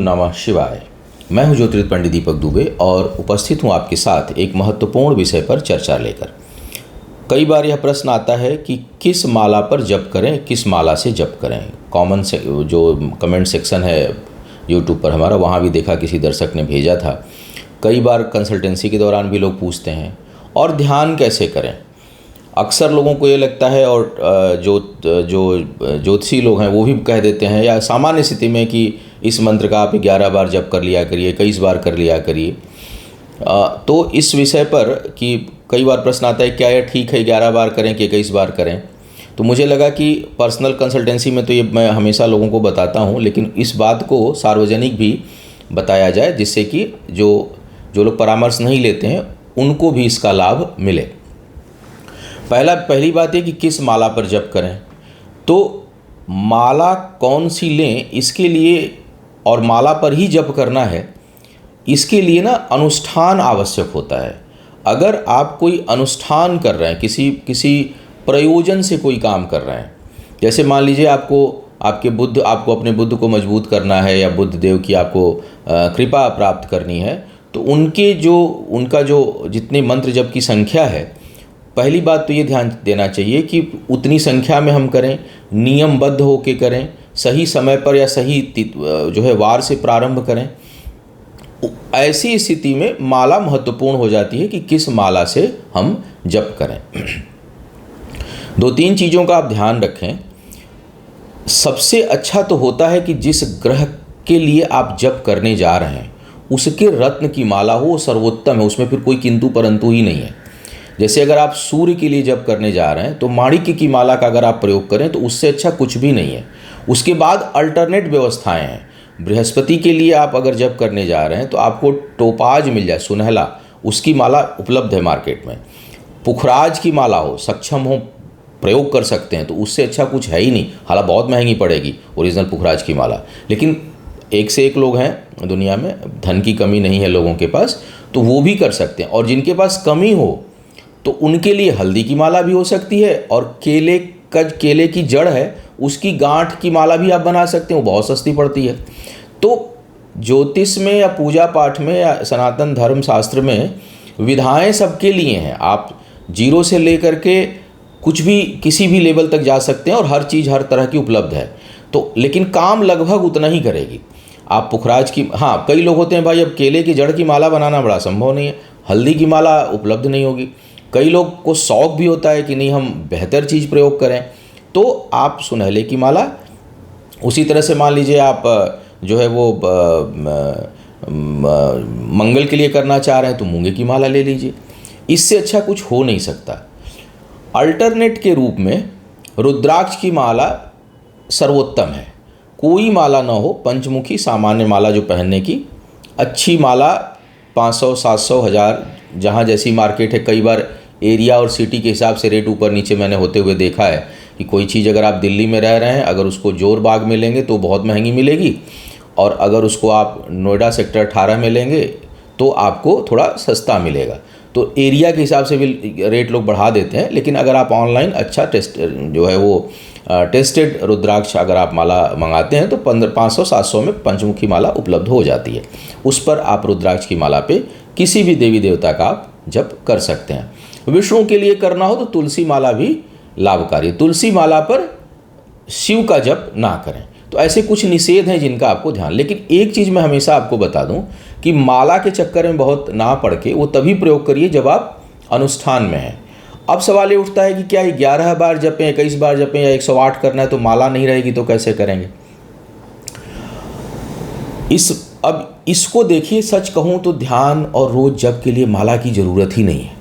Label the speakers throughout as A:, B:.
A: नमः शिवाय। मैं हूं ज्योतिर्विद पंडित दीपक दुबे और उपस्थित हूं आपके साथ एक महत्वपूर्ण विषय पर चर्चा लेकर। कई बार यह प्रश्न आता है कि किस माला पर जप करें, किस माला से जप करें। जो कमेंट सेक्शन है यूट्यूब पर हमारा, वहाँ भी देखा किसी दर्शक ने भेजा था। कई बार कंसल्टेंसी के दौरान भी लोग पूछते हैं, और ध्यान कैसे करें। अक्सर लोगों को ये लगता है, और जो ज्योतिषी लोग हैं वो भी कह देते हैं या सामान्य स्थिति में कि इस मंत्र का आप 11 बार जप कर लिया करिए, 21 बार कर लिया करिए। तो इस विषय पर कि कई बार प्रश्न आता है क्या यह ठीक है 11 बार करें कि 21 बार करें। तो मुझे लगा कि पर्सनल कंसल्टेंसी में तो ये मैं हमेशा लोगों को बताता हूँ, लेकिन इस बात को सार्वजनिक भी बताया जाए, जिससे कि जो लोग परामर्श नहीं लेते हैं उनको भी इसका लाभ मिले। पहली बात है कि किस माला पर जप करें। तो माला कौन सी लें, इसके लिए, और माला पर ही जप करना है, इसके लिए ना अनुष्ठान आवश्यक होता है। अगर आप कोई अनुष्ठान कर रहे हैं, किसी प्रयोजन से कोई काम कर रहे हैं, जैसे मान लीजिए आपको अपने बुद्ध को मजबूत करना है, या बुद्ध देव की आपको कृपा प्राप्त करनी है, तो उनका जो जितने मंत्र जप की संख्या है, पहली बात तो ये ध्यान देना चाहिए कि उतनी संख्या में हम करें, नियमबद्ध होकर करें, सही समय पर या सही जो है वार से प्रारंभ करें। ऐसी स्थिति में माला महत्वपूर्ण हो जाती है कि किस माला से हम जप करें। 2-3 चीज़ों का आप ध्यान रखें। सबसे अच्छा तो होता है कि जिस ग्रह के लिए आप जप करने जा रहे हैं उसके रत्न की माला हो, सर्वोत्तम है, उसमें फिर कोई किंतु परंतु ही नहीं है। जैसे अगर आप सूर्य के लिए जप करने जा रहे हैं तो माणिक्य की माला का अगर आप प्रयोग करें तो उससे अच्छा कुछ भी नहीं है। उसके बाद अल्टरनेट व्यवस्थाएं हैं। बृहस्पति के लिए आप अगर जप करने जा रहे हैं तो आपको टोपाज मिल जाए, सुनहला, उसकी माला उपलब्ध है मार्केट में। पुखराज की माला हो, सक्षम हो, प्रयोग कर सकते हैं, तो उससे अच्छा कुछ है ही नहीं। हालांकि बहुत महंगी पड़ेगी ओरिजिनल पुखराज की माला, लेकिन एक से एक लोग हैं दुनिया में, धन की कमी नहीं है लोगों के पास, तो वो भी कर सकते हैं। और जिनके पास कमी हो तो उनके लिए हल्दी की माला भी हो सकती है, और केले की जड़ है उसकी गांठ की माला भी आप बना सकते हैं, वो बहुत सस्ती पड़ती है। तो ज्योतिष में या पूजा पाठ में या सनातन धर्म शास्त्र में विधाएं सबके लिए हैं। आप 0 से लेकर के कुछ भी, किसी भी लेवल तक जा सकते हैं, और हर चीज़ हर तरह की उपलब्ध है। तो लेकिन काम लगभग उतना ही करेगी। आप पुखराज की, हाँ, कई लोग होते हैं भाई अब केले की जड़ की माला बनाना बड़ा संभव नहीं है, हल्दी की माला उपलब्ध नहीं होगी। कई लोग को शौक भी होता है कि नहीं हम बेहतर चीज़ प्रयोग करें, तो आप सुनहले की माला। उसी तरह से मान लीजिए आप जो है वो मंगल के लिए करना चाह रहे हैं तो मूंगे की माला ले लीजिए। इससे अच्छा कुछ हो नहीं सकता। अल्टरनेट के रूप में रुद्राक्ष की माला सर्वोत्तम है। कोई माला ना हो, पंचमुखी सामान्य माला जो पहनने की, अच्छी माला 500, 700, 1000 जहाँ जैसी मार्केट है। कई बार एरिया और सिटी के हिसाब से रेट ऊपर नीचे मैंने होते हुए देखा है कि कोई चीज़ अगर आप दिल्ली में रह रहे हैं, अगर उसको जोर बाग में लेंगे तो बहुत महंगी मिलेगी, और अगर उसको आप नोएडा सेक्टर 18 में लेंगे तो आपको थोड़ा सस्ता मिलेगा। तो एरिया के हिसाब से भी रेट लोग बढ़ा देते हैं। लेकिन अगर आप ऑनलाइन अच्छा टेस्टेड रुद्राक्ष अगर आप माला मंगाते हैं तो 500-700 में पंचमुखी माला उपलब्ध हो जाती है। उस पर आप रुद्राक्ष की माला पे किसी भी देवी देवता का आप जप कर सकते हैं। विष्णु के लिए करना हो तो तुलसी माला भी लाभकारी। तुलसी माला पर शिव का जप ना करें। तो ऐसे कुछ निषेध हैं जिनका आपको ध्यान। लेकिन एक चीज़ मैं हमेशा आपको बता दूं कि माला के चक्कर में बहुत ना पड़ के वो तभी प्रयोग करिए जब आप अनुष्ठान में हैं। अब सवाल ये उठता है कि क्या 11 बार जपें, 21 बार जपें, या 108 करना है तो माला नहीं रहेगी तो कैसे करेंगे। अब इसको देखिए, सच कहूँ तो ध्यान और रोज जप के लिए माला की ज़रूरत ही नहीं है।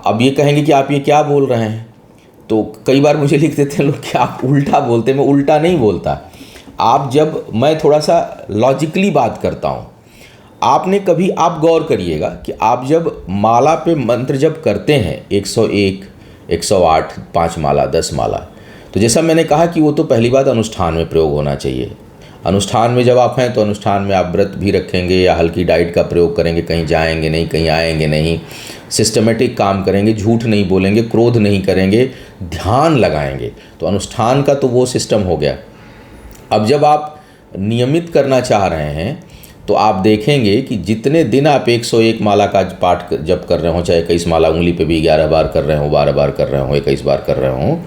A: अब ये कहेंगे कि आप ये क्या बोल रहे हैं, तो कई बार मुझे लिख देते हैं लोग कि आप उल्टा बोलते हैं। मैं उल्टा नहीं बोलता। मैं थोड़ा सा लॉजिकली बात करता हूँ। आप गौर करिएगा कि आप जब माला पे मंत्र जप करते हैं 101, 108, 5 माला, 10 माला, तो जैसा मैंने कहा कि वो तो पहली बात अनुष्ठान में प्रयोग होना चाहिए। अनुष्ठान में जब आप हैं तो अनुष्ठान में आप व्रत भी रखेंगे या हल्की डाइट का प्रयोग करेंगे, कहीं जाएंगे नहीं, कहीं आएंगे नहीं, सिस्टमेटिक काम करेंगे, झूठ नहीं बोलेंगे, क्रोध नहीं करेंगे, ध्यान लगाएंगे। तो अनुष्ठान का तो वो सिस्टम हो गया। अब जब आप नियमित करना चाह रहे हैं तो आप देखेंगे कि जितने दिन आप 101 माला का पाठ जप कर रहे हो, चाहे 21 माला उंगली पे भी 11 बार कर रहे हो, 12 बार कर रहे हो, 21 बार कर रहे हो,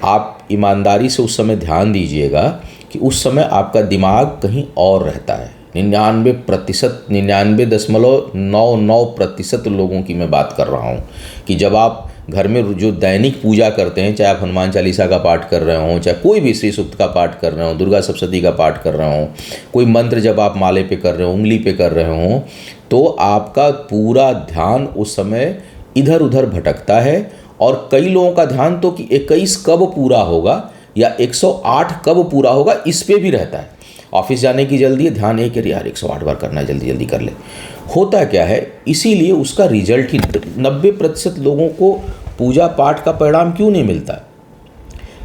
A: आप ईमानदारी से उस समय ध्यान दीजिएगा कि उस समय आपका दिमाग कहीं और रहता है। 99%, 99.99% लोगों की मैं बात कर रहा हूँ कि जब आप घर में जो दैनिक पूजा करते हैं, चाहे आप हनुमान चालीसा का पाठ कर रहे हो, चाहे कोई भी श्री सूक्त का पाठ कर रहे हो, दुर्गा सप्तशती का पाठ कर रहे हो, कोई मंत्र जब आप माले पे कर रहे हो, उंगली पे कर रहे हो, तो आपका पूरा ध्यान उस समय इधर उधर भटकता है। और कई लोगों का ध्यान तो कि 21 कब पूरा होगा या 108 कब पूरा होगा इस पे भी रहता है। ऑफिस जाने की जल्दी है, ध्यान है कि यार 108 बार करना है, जल्दी जल्दी कर ले। होता क्या है, इसीलिए उसका रिजल्ट ही 90% लोगों को पूजा पाठ का परिणाम क्यों नहीं मिलता?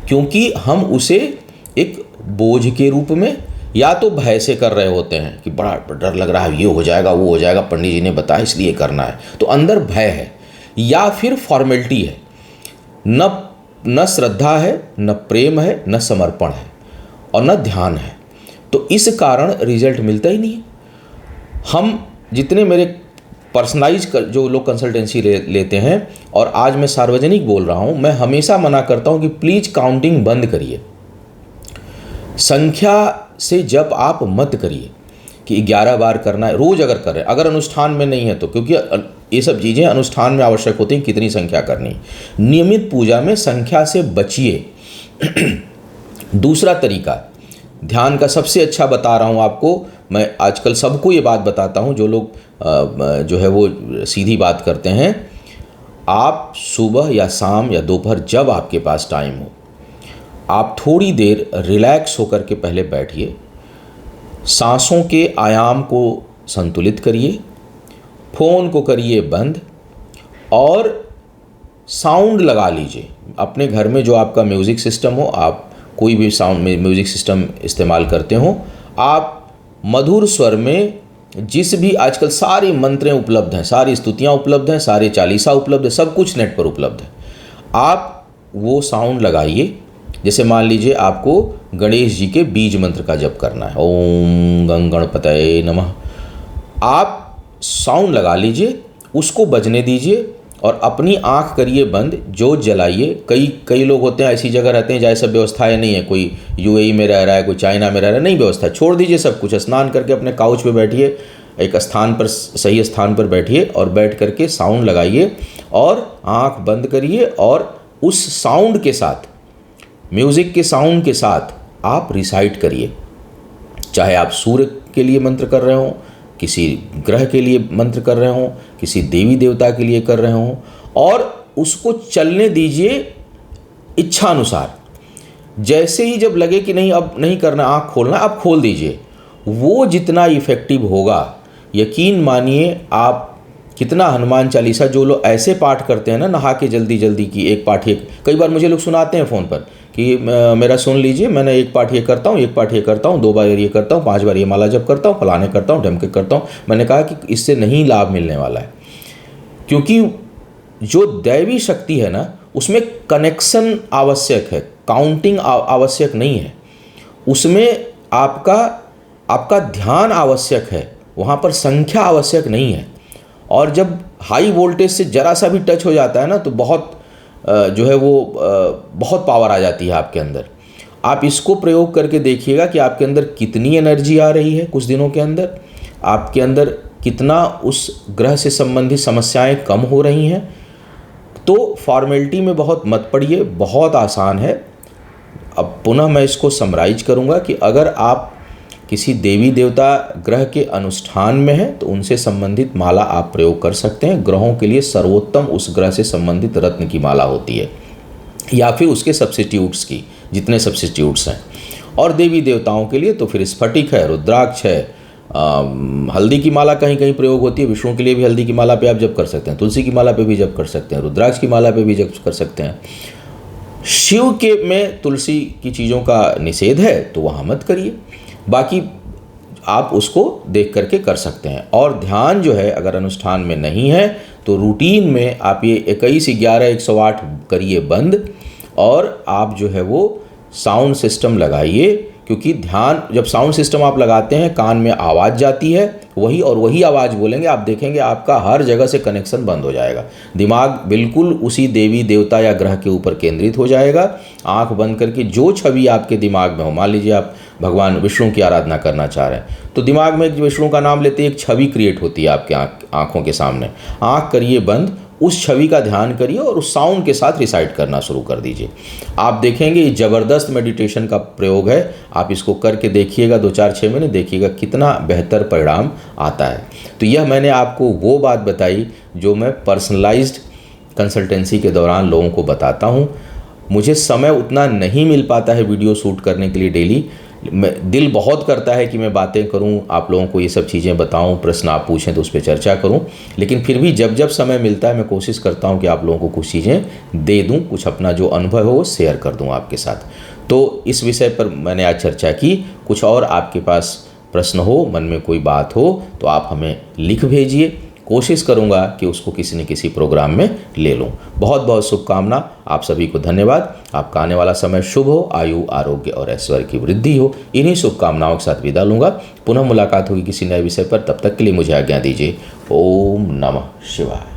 A: क्योंकि हम उसे एक बोझ के रूप में या तो भय से कर रहे होते हैं कि बड़ा डर लग रहा है, ये हो जाएगा वो हो जाएगा, पंडित जी ने बताया इसलिए करना है, तो अंदर भय है, या फिर फॉर्मेलिटी है, न श्रद्धा है, न प्रेम है, न समर्पण है और न ध्यान है। तो इस कारण रिजल्ट मिलता ही नहीं है। हम जितने मेरे पर्सनलाइज जो लोग कंसल्टेंसी लेते हैं, और आज मैं सार्वजनिक बोल रहा हूँ, मैं हमेशा मना करता हूँ कि प्लीज़ काउंटिंग बंद करिए, संख्या से जब आप मत करिए कि 11 बार करना है रोज़ अगर कर रहे हैं, अगर अनुष्ठान में नहीं है तो, क्योंकि ये सब चीज़ें अनुष्ठान में आवश्यक होती हैं, कितनी संख्या करनी। नियमित पूजा में संख्या से बचिए। दूसरा तरीका ध्यान का सबसे अच्छा बता रहा हूँ आपको, मैं आजकल सबको ये बात बताता हूँ, जो लोग जो है वो सीधी बात करते हैं। आप सुबह या शाम या दोपहर जब आपके पास टाइम हो, आप थोड़ी देर रिलैक्स होकर के पहले बैठिए, सांसों के आयाम को संतुलित करिए, फ़ोन को करिए बंद और साउंड लगा लीजिए। अपने घर में जो आपका म्यूज़िक सिस्टम हो, आप कोई भी साउंड में म्यूज़िक सिस्टम इस्तेमाल करते हो, आप मधुर स्वर में जिस भी आजकल सारी मंत्रें उपलब्ध हैं, सारी स्तुतियाँ उपलब्ध हैं, सारे चालीसा उपलब्ध है, सब कुछ नेट पर उपलब्ध है, आप वो साउंड लगाइए। जैसे मान लीजिए आपको गणेश जी के बीज मंत्र का जप करना है, ओम गं गणपतये नमः, आप साउंड लगा लीजिए, उसको बजने दीजिए और अपनी आंख करिए बंद, जोत जलाइए। कई लोग होते हैं ऐसी जगह रहते हैं जहाँ सब व्यवस्थाएं नहीं है, कोई यूएई में रह रहा है, कोई चाइना में रह रहा है, नहीं व्यवस्था, छोड़ दीजिए सब कुछ, स्नान करके अपने काउच पे बैठिए, एक स्थान पर, सही स्थान पर बैठिए और बैठ करके साउंड लगाइए और आंख बंद करिए, और उस साउंड के साथ, म्यूज़िक के साउंड के साथ आप रिसाइट करिए। चाहे आप सूर्य के लिए मंत्र कर रहे हो, किसी ग्रह के लिए मंत्र कर रहे हो, किसी देवी देवता के लिए कर रहे हो, और उसको चलने दीजिए इच्छा अनुसार। जैसे ही जब लगे कि नहीं अब नहीं करना, आँख खोलना, आप खोल दीजिए। वो जितना इफ़ेक्टिव होगा, यकीन मानिए आप। कितना हनुमान चालीसा जो लोग ऐसे पाठ करते हैं ना, नहा के जल्दी जल्दी की एक पाठ, एक कई बार मुझे लोग सुनाते हैं फ़ोन पर कि मेरा सुन लीजिए, मैंने एक पाठ ये करता हूँ, एक पाठ ये करता हूँ, 2 बार ये करता हूँ, 5 बार ये माला जप करता हूँ, फलाने करता हूँ, ढमके करता हूँ। मैंने कहा कि इससे नहीं लाभ मिलने वाला है, क्योंकि जो दैवी शक्ति है ना, उसमें कनेक्शन आवश्यक है, काउंटिंग आवश्यक नहीं है। उसमें आपका ध्यान आवश्यक है, वहाँ पर संख्या आवश्यक नहीं है। और जब हाई वोल्टेज से ज़रा सा भी टच हो जाता है ना, तो बहुत जो है वो बहुत पावर आ जाती है आपके अंदर। आप इसको प्रयोग करके देखिएगा कि आपके अंदर कितनी एनर्जी आ रही है कुछ दिनों के अंदर, आपके अंदर कितना उस ग्रह से संबंधित समस्याएं कम हो रही हैं। तो फॉर्मेलिटी में बहुत मत पड़िए, बहुत आसान है। अब पुनः मैं इसको समराइज करूँगा कि अगर आप किसी देवी देवता ग्रह के अनुष्ठान में है तो उनसे संबंधित माला आप प्रयोग कर सकते हैं। ग्रहों के लिए सर्वोत्तम उस ग्रह से संबंधित रत्न की माला होती है, या फिर उसके सब्स्टिट्यूट्स की, जितने सब्स्टिट्यूट्स हैं। और देवी देवताओं के लिए तो फिर स्फटिक है, रुद्राक्ष है, हल्दी की माला कहीं कहीं प्रयोग होती है। विष्णु के लिए भी हल्दी की माला पे आप जप कर सकते हैं, तुलसी की माला पे भी जप कर सकते हैं, रुद्राक्ष की माला पे भी जप कर सकते हैं। शिव के में तुलसी की चीज़ों का निषेध है तो वहाँ मत करिए, बाकी आप उसको देख करके कर सकते हैं। और ध्यान जो है अगर अनुष्ठान में नहीं है तो रूटीन में आप ये 21, 11, 108 करिए बंद, और आप जो है वो साउंड सिस्टम लगाइए क्योंकि ध्यान जब साउंड सिस्टम आप लगाते हैं कान में आवाज़ जाती है वही आवाज़ बोलेंगे, आप देखेंगे आपका हर जगह से कनेक्शन बंद हो जाएगा। दिमाग बिल्कुल उसी देवी देवता या ग्रह के ऊपर केंद्रित हो जाएगा। आंख बंद करके जो छवि आपके दिमाग में हो, मान लीजिए आप भगवान विष्णु की आराधना करना चाह रहे हैं तो दिमाग में विष्णु का नाम लेते एक छवि क्रिएट होती है आपके आँखों के सामने। आँख करिए बंद, उस छवि का ध्यान करिए और उस साउंड के साथ रिसाइट करना शुरू कर दीजिए। आप देखेंगे ये ज़बरदस्त मेडिटेशन का प्रयोग है। आप इसको करके देखिएगा 2-4-6 महीने, देखिएगा कितना बेहतर परिणाम आता है। तो यह मैंने आपको वो बात बताई जो मैं पर्सनलाइज्ड कंसल्टेंसी के दौरान लोगों को बताता हूँ। मुझे समय उतना नहीं मिल पाता है वीडियो शूट करने के लिए डेली। दिल बहुत करता है कि मैं बातें करूं, आप लोगों को ये सब चीज़ें बताऊं, प्रश्न आप पूछें तो उस पर चर्चा करूं, लेकिन फिर भी जब जब समय मिलता है मैं कोशिश करता हूं कि आप लोगों को कुछ चीज़ें दे दूं, कुछ अपना जो अनुभव हो वो शेयर कर दूं आपके साथ। तो इस विषय पर मैंने आज चर्चा की। कुछ और आपके पास प्रश्न हो, मन में कोई बात हो तो आप हमें लिख भेजिए। कोशिश करूंगा कि उसको किसी न किसी प्रोग्राम में ले लूं। बहुत बहुत शुभकामना, आप सभी को धन्यवाद। आपका आने वाला समय शुभ हो, आयु आरोग्य और ऐश्वर्य की वृद्धि हो। इन्हीं शुभकामनाओं के साथ विदा लूंगा। पुनः मुलाकात होगी किसी नए विषय पर, तब तक के लिए मुझे आज्ञा दीजिए। ओम नमः शिवाय।